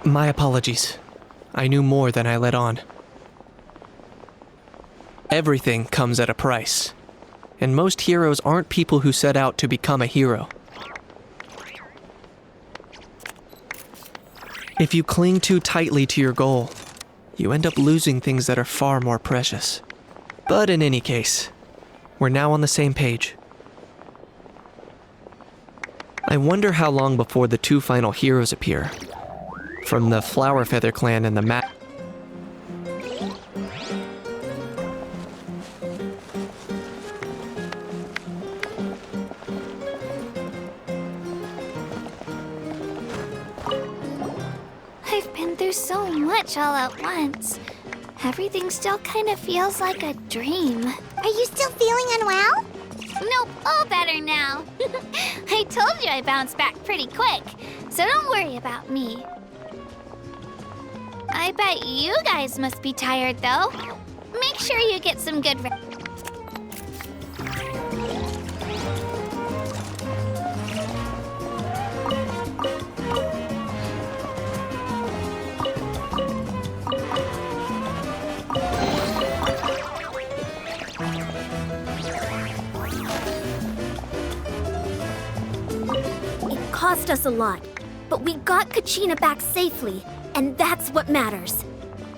My apologies. I knew more than I let on. Everything comes at a price, and most heroes aren't people who set out to become a hero. If you cling too tightly to your goal, you end up losing things that are far more precious. But in any case, we're now on the same page. I wonder how long before the two final heroes appear. From the Flower Feather clan and the I've been through so much all at once. Everything still kind of feels like a dream. Are you still feeling unwell? Nope, all better now. I told you I bounced back pretty quick, so don't worry about me. I bet you guys must be tired, though. Make sure you get some good rest. It cost us a lot, but we got Kachina back safely, and that's what matters.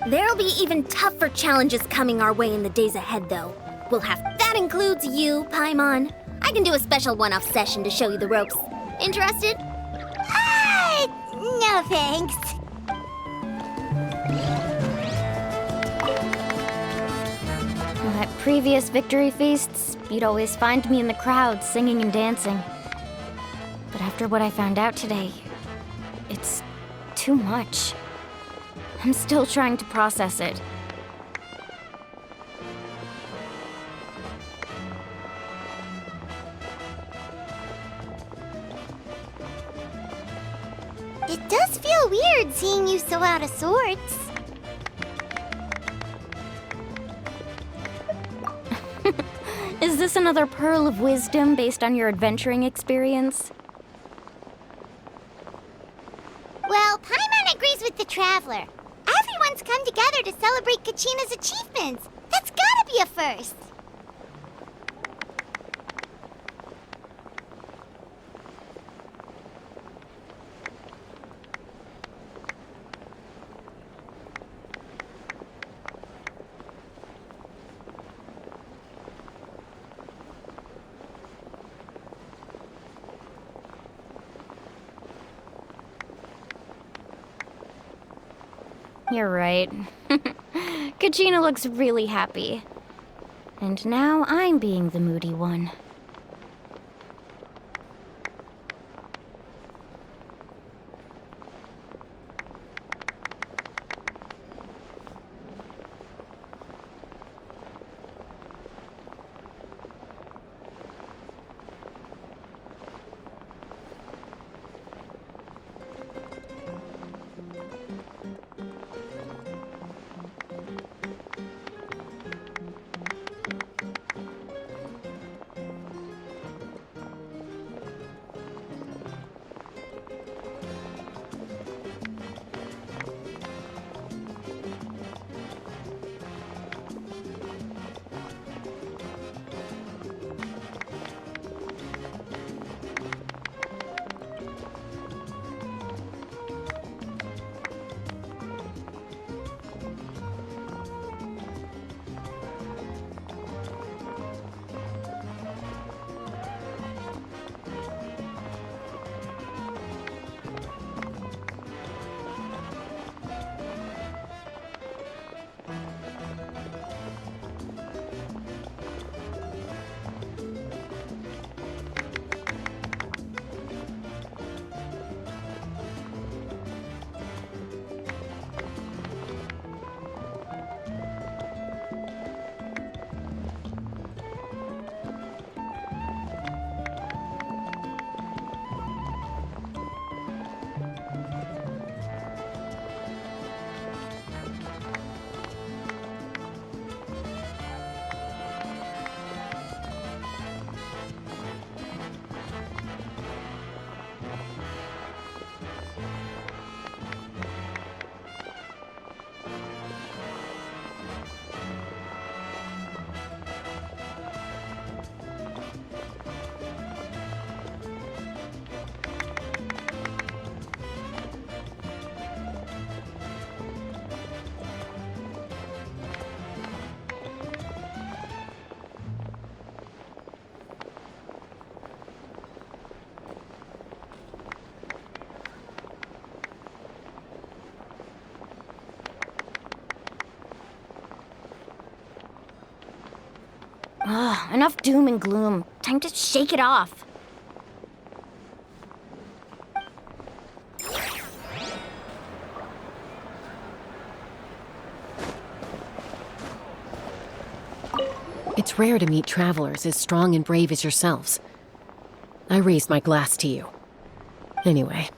There'll be even tougher challenges coming our way in the days ahead, though. That includes you, Paimon. I can do a special one-off session to show you the ropes. Interested? No thanks. At previous victory feasts, you'd always find me in the crowd singing and dancing. But after what I found out today, it's too much. I'm still trying to process it. It does feel weird seeing you so out of sorts. Is this another pearl of wisdom based on your adventuring experience? Well, Paimon agrees with the Traveler. Everyone's come together to celebrate Kachina's achievements. That's gotta be a first. You're right. Kachina looks really happy. And now I'm being the moody one. enough doom and gloom. Time to shake it off. It's rare to meet travelers as strong and brave as yourselves. I raised my glass to you. Anyway,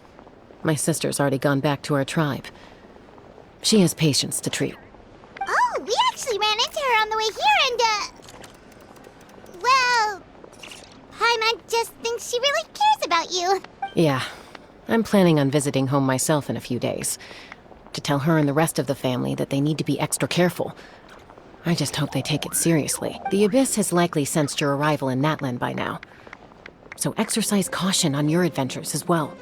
my sister's already gone back to our tribe. She has patients to treat. Oh, we actually ran into her on the way here and, well, Paimon just thinks she really cares about you. Yeah, I'm planning on visiting home myself in a few days. To tell her and the rest of the family that they need to be extra careful. I just hope they take it seriously. The Abyss has likely sensed your arrival in Natlan by now. So exercise caution on your adventures as well.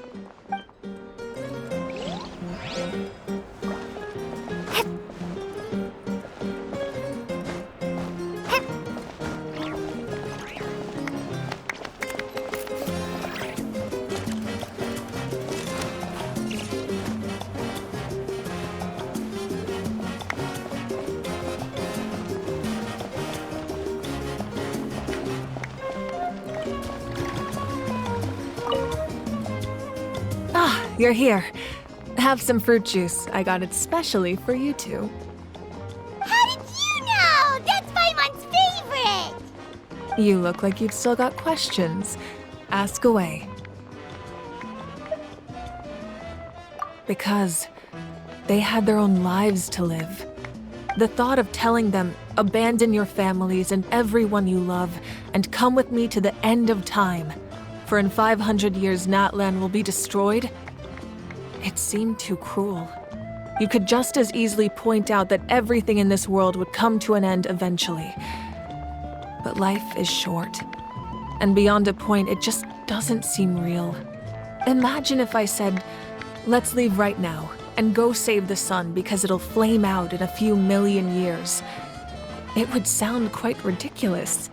You're here. Have some fruit juice. I got it specially for you two. How did you know? That's Paimon's favorite! You look like you've still got questions. Ask away. Because they had their own lives to live. The thought of telling them, abandon your families and everyone you love, and come with me to the end of time, for in 500 years Natlan will be destroyed, it seemed too cruel. You could just as easily point out that everything in this world would come to an end eventually. But life is short. And beyond a point, it just doesn't seem real. Imagine if I said, let's leave right now and go save the sun because it'll flame out in a few million years. It would sound quite ridiculous.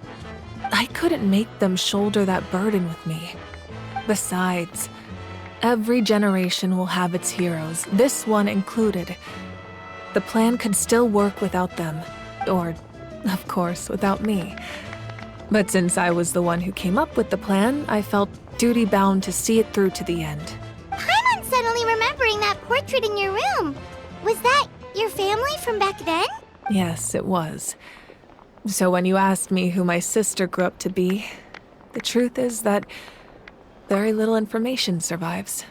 I couldn't make them shoulder that burden with me. Besides, every generation will have its heroes, this one included. The plan could still work without them. Or, of course, without me. But since I was the one who came up with the plan, I felt duty-bound to see it through to the end. Paimon's suddenly remembering that portrait in your room. Was that your family from back then? Yes, it was. So when you asked me who my sister grew up to be, the truth is that very little information survives.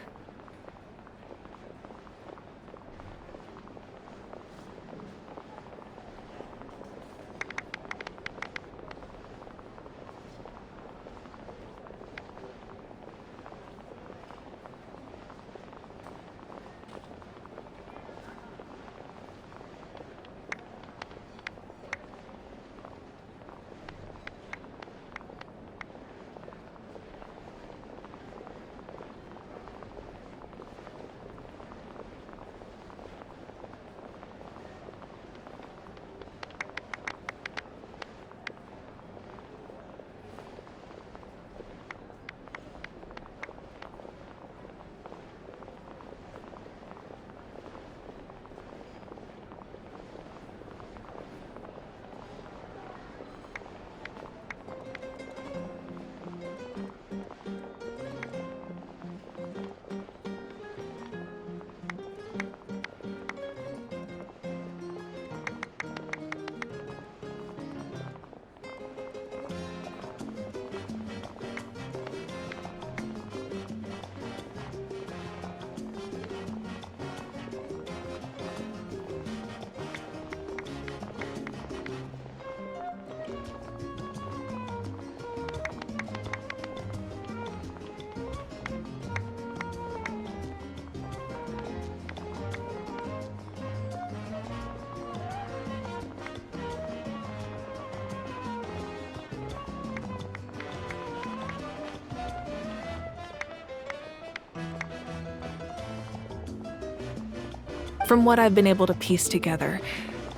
From what I've been able to piece together,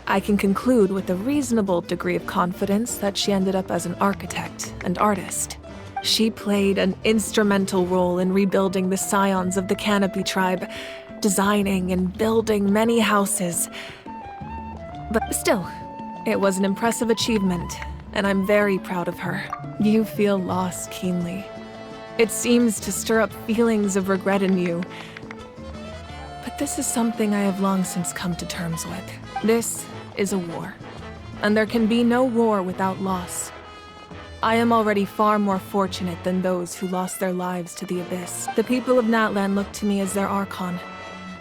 I can conclude with a reasonable degree of confidence that she ended up as an architect and artist. She played an instrumental role in rebuilding the scions of the Canopy tribe, designing and building many houses. But still, it was an impressive achievement, and I'm very proud of her. You feel loss keenly. It seems to stir up feelings of regret in you. But this is something I have long since come to terms with. This is a war, and there can be no war without loss. I am already far more fortunate than those who lost their lives to the Abyss. The people of Natlan look to me as their Archon,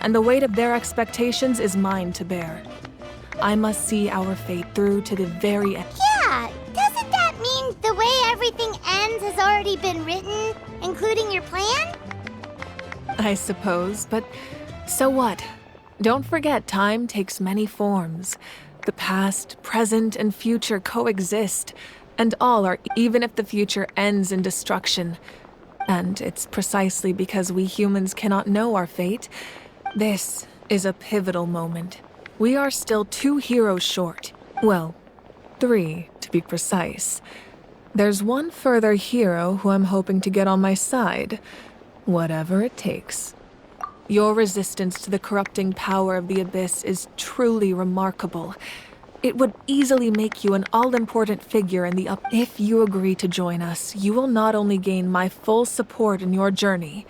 and the weight of their expectations is mine to bear. I must see our fate through to the very end. Yeah, doesn't that mean the way everything ends has already been written, including your plan? I suppose, but so what? Don't forget, time takes many forms. The past, present, and future coexist, and all are, even if the future ends in destruction. And it's precisely because we humans cannot know our fate. This is a pivotal moment. We are still 2 heroes short. Well, 3, to be precise. There's one further hero who I'm hoping to get on my side, whatever it takes. Your resistance to the corrupting power of the Abyss is truly remarkable. It would easily make you an all-important figure in the up. If you agree to join us, you will not only gain my full support in your journey,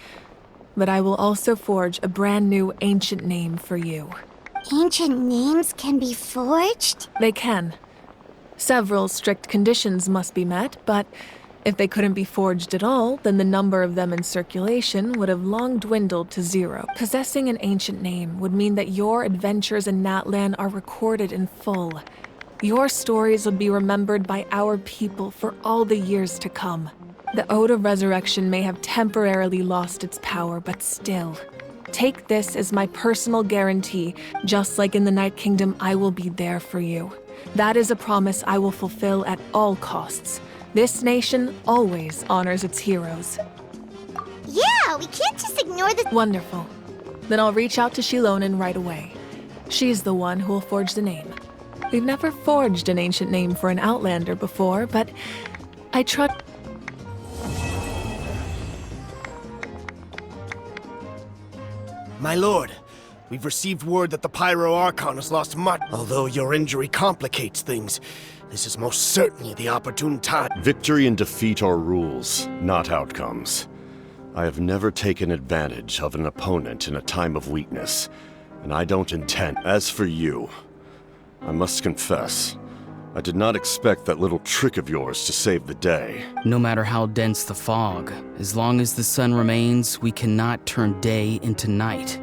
but I will also forge a brand new ancient name for you. Ancient names can be forged? They can. Several strict conditions must be met, but if they couldn't be forged at all, then the number of them in circulation would have long dwindled to 0. Possessing an ancient name would mean that your adventures in Natlan are recorded in full. Your stories would be remembered by our people for all the years to come. The Ode of Resurrection may have temporarily lost its power, but still. Take this as my personal guarantee. Just like in the Night Kingdom, I will be there for you. That is a promise I will fulfill at all costs. This nation always honors its heroes. Yeah, we can't just ignore this. Wonderful. Then I'll reach out to Shilonen right away. She's the one who will forge the name. We've never forged an ancient name for an Outlander before, but I trust. My lord, we've received word that the Pyro Archon has lost much. Although your injury complicates things, this is most certainly the opportune time. Victory and defeat are rules, not outcomes. I have never taken advantage of an opponent in a time of weakness, and I don't intend. As for you, I must confess, I did not expect that little trick of yours to save the day. No matter how dense the fog, as long as the sun remains, we cannot turn day into night.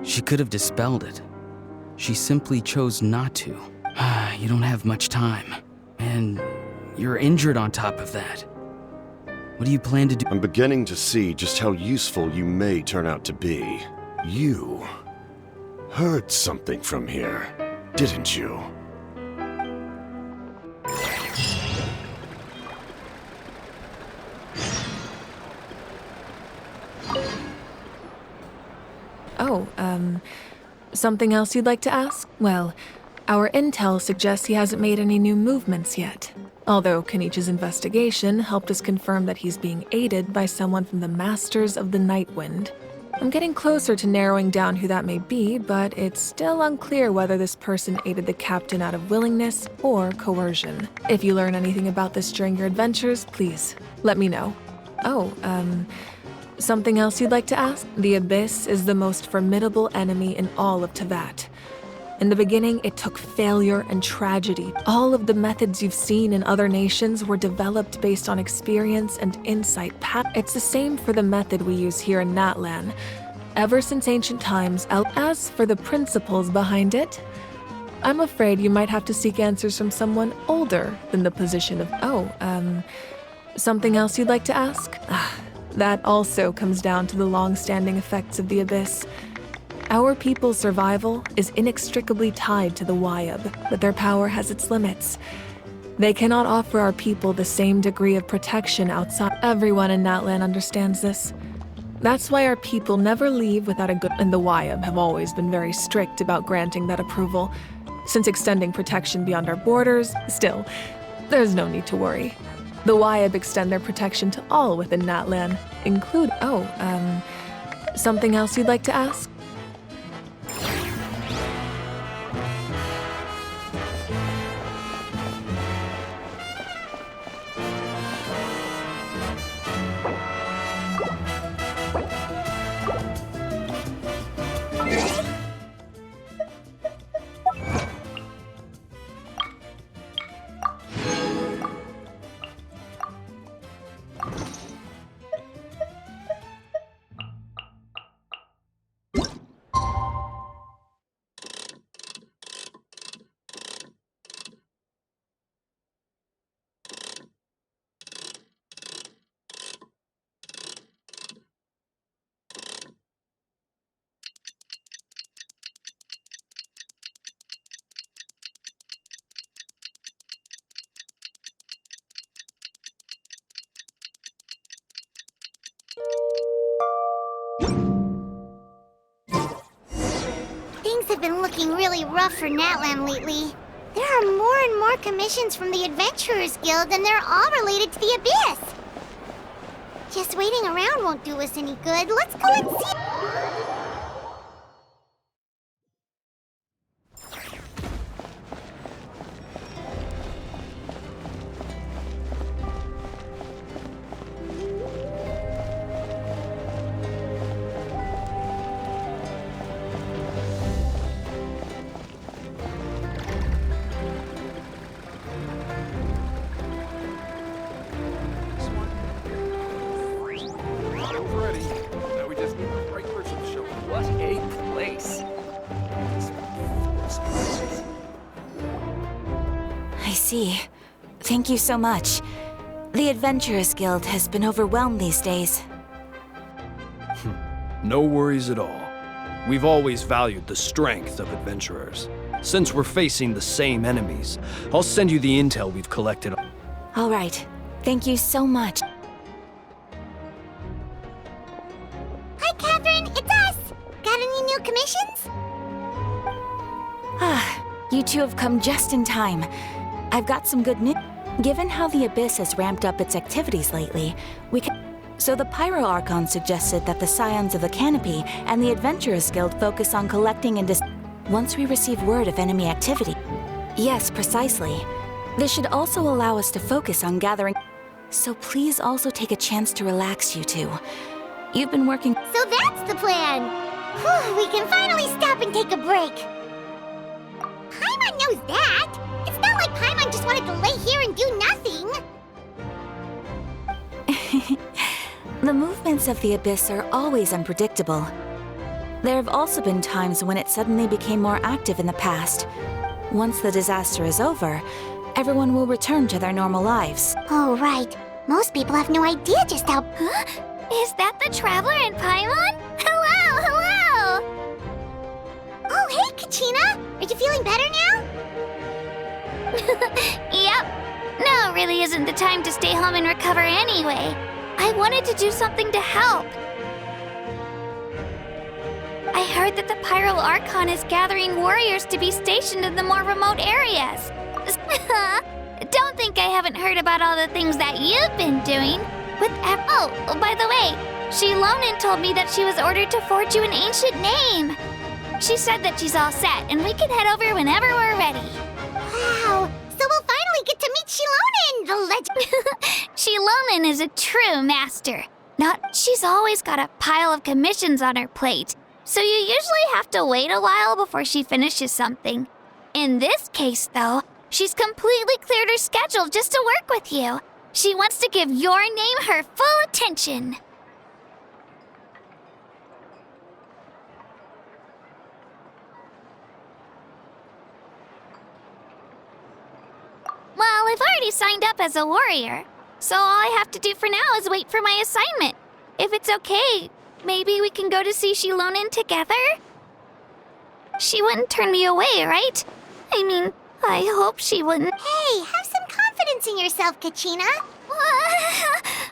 She could have dispelled it. She simply chose not to. You don't have much time, and you're injured on top of that. What do you plan to do? I'm beginning to see just how useful you may turn out to be. You heard something from here, didn't you? Oh, something else you'd like to ask? Well, our intel suggests he hasn't made any new movements yet. Although Kenichi's investigation helped us confirm that he's being aided by someone from the Masters of the Nightwind. I'm getting closer to narrowing down who that may be, but it's still unclear whether this person aided the captain out of willingness or coercion. If you learn anything about this during your adventures, please let me know. Oh, something else you'd like to ask? The Abyss is the most formidable enemy in all of Teyvat. In the beginning, it took failure and tragedy. All of the methods you've seen in other nations were developed based on experience and insight. It's the same for the method we use here in Natlan. Ever since ancient times, as for the principles behind it, I'm afraid you might have to seek answers from someone older than the position of... something else you'd like to ask? That also comes down to the long-standing effects of the Abyss. Our people's survival is inextricably tied to the Wyab, but their power has its limits. They cannot offer our people the same degree of protection outside. Everyone in Natlan understands this. That's why our people never leave without a good... And the Wyab have always been very strict about granting that approval. Since extending protection beyond our borders, still, there's no need to worry. The Wyab extend their protection to all within Natlan, include... something else you'd like to ask? Things have been looking really rough for Natlan lately. There are more and more commissions from the Adventurers Guild, and they're all related to the Abyss. Just waiting around won't do us any good. Let's go and see. I see. Thank you so much. The Adventurers Guild has been overwhelmed these days. No worries at all. We've always valued the strength of adventurers. Since we're facing the same enemies, I'll send you the intel we've collected. All right. Thank you so much. Hi, Catherine. It's us. Got any new commissions? You two have come just in time. I've got some good news. Given how the Abyss has ramped up its activities lately, we can... So the Pyro Archon suggested that the Scions of the Canopy and the Adventurers Guild focus on collecting and once we receive word of enemy activity. Yes, precisely. This should also allow us to focus on gathering... So please also take a chance to relax, you two. You've been working... So that's the plan. Whew, we can finally stop and take a break. Paimon knows that. It's not like Paimon just wanted to lay here and do nothing. The movements of the Abyss are always unpredictable. There have also been times when it suddenly became more active in the past. Once the disaster is over, everyone will return to their normal lives. Oh, right. Most people have no idea just how... Huh? Is that the Traveler and Paimon? Hello, hello! Oh, hey, Kachina! Are you feeling better now? Yep. Now really isn't the time to stay home and recover anyway. I wanted to do something to help. I heard that the Pyro Archon is gathering warriors to be stationed in the more remote areas. Don't think I haven't heard about all the things that you've been doing. Oh, by the way, Shilonin told me that she was ordered to forge you an ancient name. She said that she's all set, and we can head over whenever we're ready. Wow, so we'll finally get to meet Shilonin, the legend. Shilonin is a true master. She's always got a pile of commissions on her plate, so you usually have to wait a while before she finishes something. In this case, though, she's completely cleared her schedule just to work with you. She wants to give your name her full attention. Well, I've already signed up as a warrior, so all I have to do for now is wait for my assignment. If it's okay, maybe we can go to see Shilonin together? She wouldn't turn me away, right? I mean, I hope she wouldn't. Hey, have some confidence in yourself, Kachina.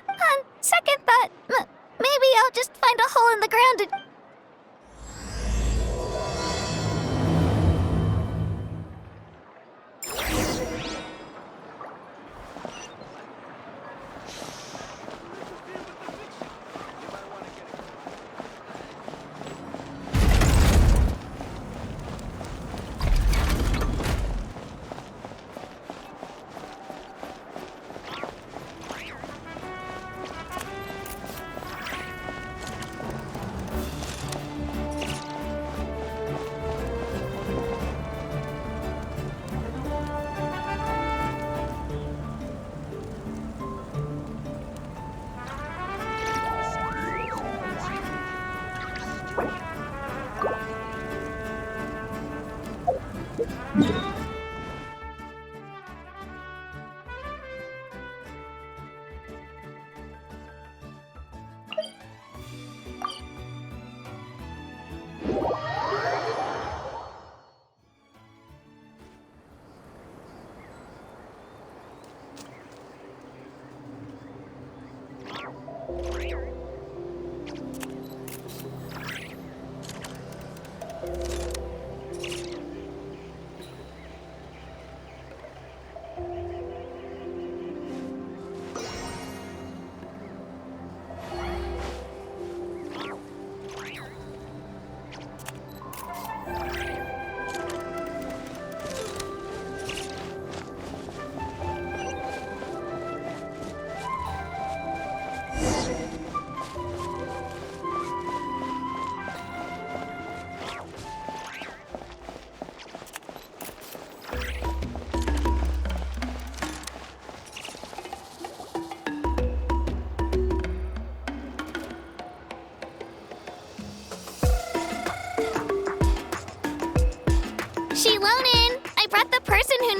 On second thought, maybe I'll just find a hole in the ground and...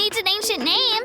needs an ancient name.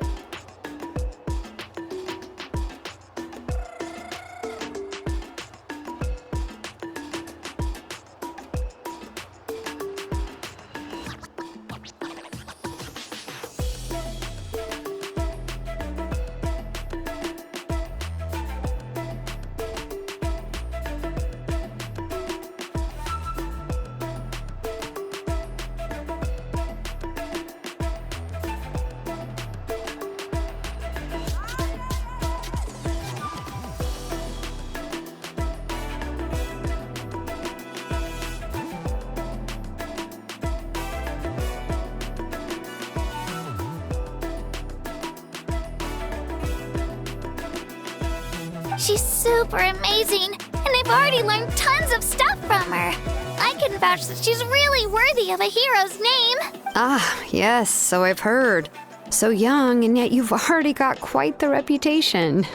She's super amazing, and I've already learned tons of stuff from her. I can vouch that she's really worthy of a hero's name. Ah, yes, so I've heard. So young, and yet you've already got quite the reputation.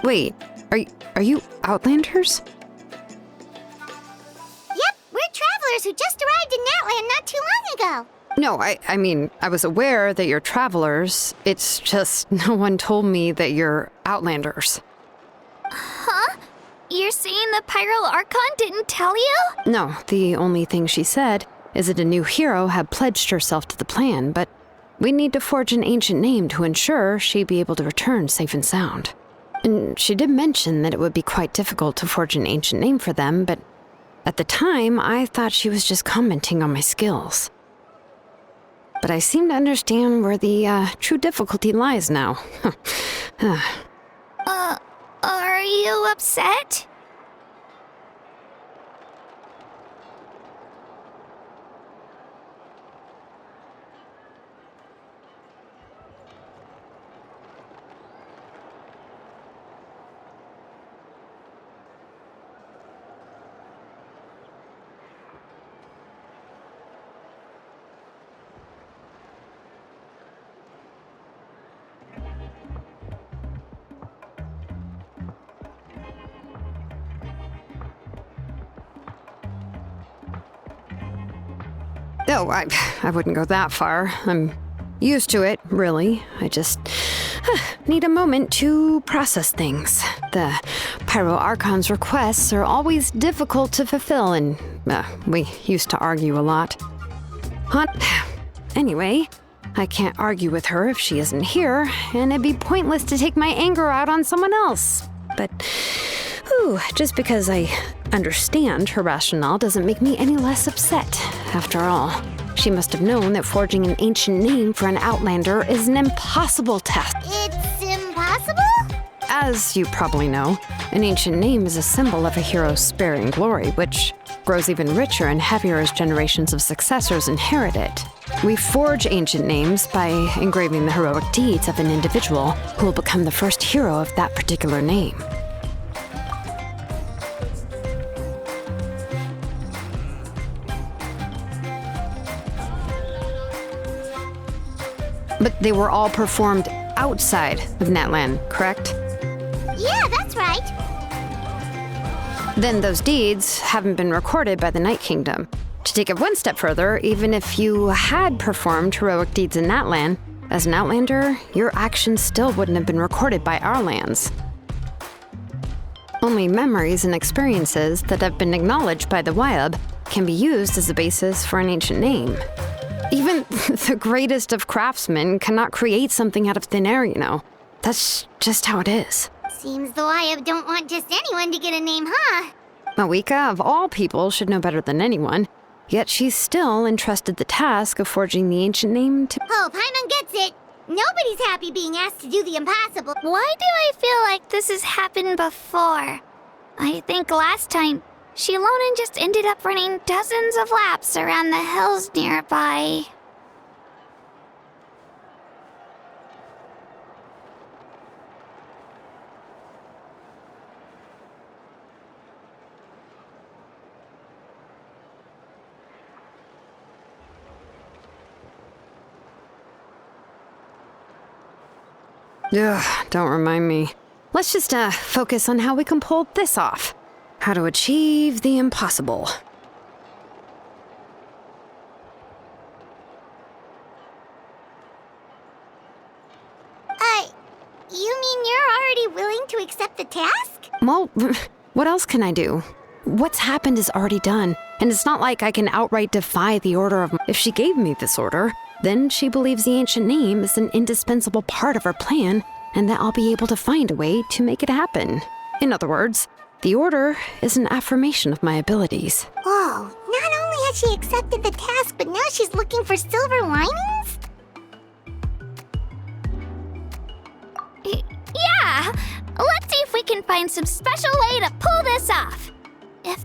Wait, are you Outlanders? Yep, we're travelers who just arrived in Natland not too long ago. No, I mean, I was aware that you're travelers. It's just no one told me that you're Outlanders. Huh? You're saying the Pyro Archon didn't tell you? No, the only thing she said is that a new hero had pledged herself to the plan, but we need to forge an ancient name to ensure she'd be able to return safe and sound. And she did mention that it would be quite difficult to forge an ancient name for them, but at the time, I thought she was just commenting on my skills. But I seem to understand where the true difficulty lies now. Are you upset? No, I wouldn't go that far. I'm used to it, really. I just need a moment to process things. The Pyro Archon's requests are always difficult to fulfill, and we used to argue a lot. Anyway, I can't argue with her if she isn't here, and it'd be pointless to take my anger out on someone else. But just because I understand her rationale doesn't make me any less upset. After all, she must have known that forging an ancient name for an Outlander is an impossible task. It's impossible? As you probably know, an ancient name is a symbol of a hero's sparing glory, which grows even richer and heavier as generations of successors inherit it. We forge ancient names by engraving the heroic deeds of an individual who will become the first hero of that particular name. But they were all performed outside of Natlan, correct? Yeah, that's right. Then those deeds haven't been recorded by the Night Kingdom. To take it one step further, even if you had performed heroic deeds in Natlan, as an Outlander, your actions still wouldn't have been recorded by our lands. Only memories and experiences that have been acknowledged by the Wyab can be used as a basis for an ancient name. Even the greatest of craftsmen cannot create something out of thin air, you know. That's just how it is. Seems the Wyab don't want just anyone to get a name, huh? Mawika, of all people, should know better than anyone. Yet she's still entrusted the task of forging the ancient name to... Oh, Paimon gets it. Nobody's happy being asked to do the impossible. Why do I feel like this has happened before? I think last time, Shilonen just ended up running dozens of laps around the hills nearby. Ugh, don't remind me. Let's just focus on how we can pull this off. how to achieve the impossible. You mean you're already willing to accept the task? Well, what else can I do? What's happened is already done, and it's not like I can outright defy the order of... If she gave me this order, then she believes the ancient name is an indispensable part of her plan, and that I'll be able to find a way to make it happen. In other words, the order is an affirmation of my abilities. Whoa, not only has she accepted the task, but now she's looking for silver linings? Yeah! Let's see if we can find some special way to pull this off.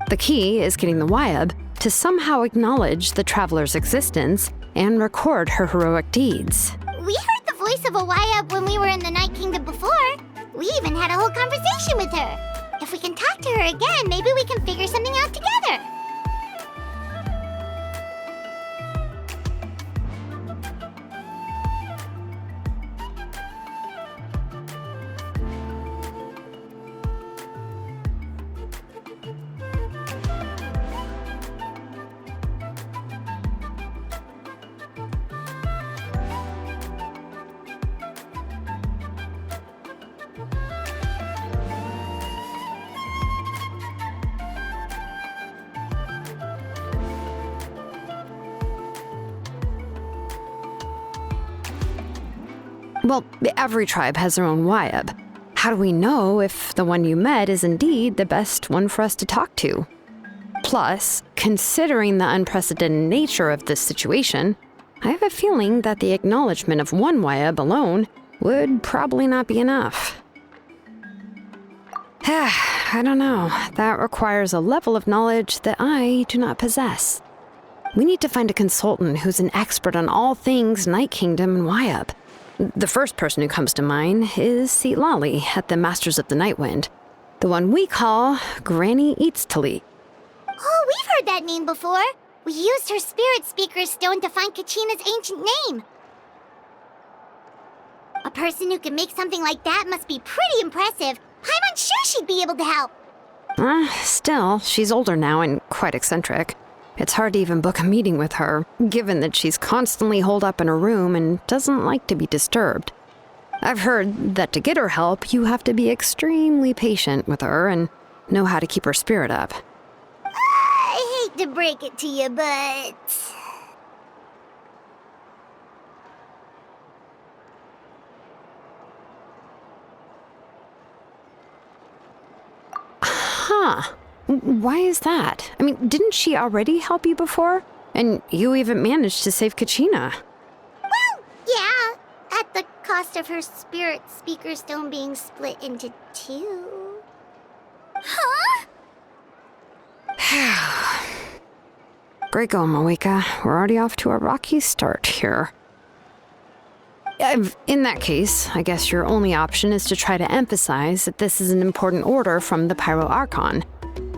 The key is getting the Wyab to somehow acknowledge the traveler's existence and record her heroic deeds. We heard the voice of a Wyab when we were in the Night Kingdom before. We even had a whole conversation with her. If we can talk to her again, maybe we can figure something out together. Well, every tribe has their own Wyab. How do we know if the one you met is indeed the best one for us to talk to? Plus, considering the unprecedented nature of this situation, I have a feeling that the acknowledgement of one Wyab alone would probably not be enough. I don't know. That requires a level of knowledge that I do not possess. We need to find a consultant who's an expert on all things Night Kingdom and Wyab. The first person who comes to mind is Lali at the Masters of the Nightwind, the one we call Granny Eatstali. Oh, we've heard that name before. We used her spirit speaker stone to find Kachina's ancient name. A person who can make something like that must be pretty impressive. I'm unsure she'd be able to help. Still, she's older now and quite eccentric. It's hard to even book a meeting with her, given that she's constantly holed up in her room and doesn't like to be disturbed. I've heard that to get her help, you have to be extremely patient with her and know how to keep her spirit up. I hate to break it to you, but... Huh. Why is that? I mean, didn't she already help you before? And you even managed to save Kachina. Well, yeah. At the cost of her spirit speaker stone being split into two. Huh? Great going, Moeka. We're already off to a rocky start here. In that case, I guess your only option is to try to emphasize that this is an important order from the Pyro Archon.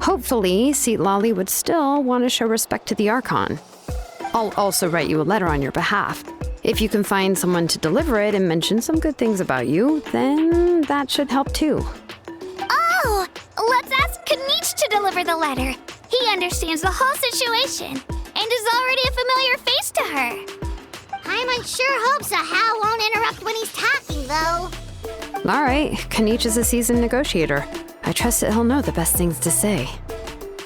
Hopefully, Lali would still want to show respect to the Archon. I'll also write you a letter on your behalf. If you can find someone to deliver it and mention some good things about you, then that should help too. Oh, let's ask Kanich to deliver the letter. He understands the whole situation and is already a familiar face to her. I'm unsure hopes a Hal won't interrupt when he's talking, though. All right, Kanich is a seasoned negotiator. I trust that he'll know the best things to say.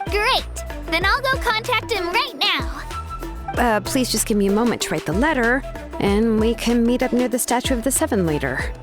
Great! Then I'll go contact him right now. Please just give me a moment to write the letter, and we can meet up near the Statue of the Seven later.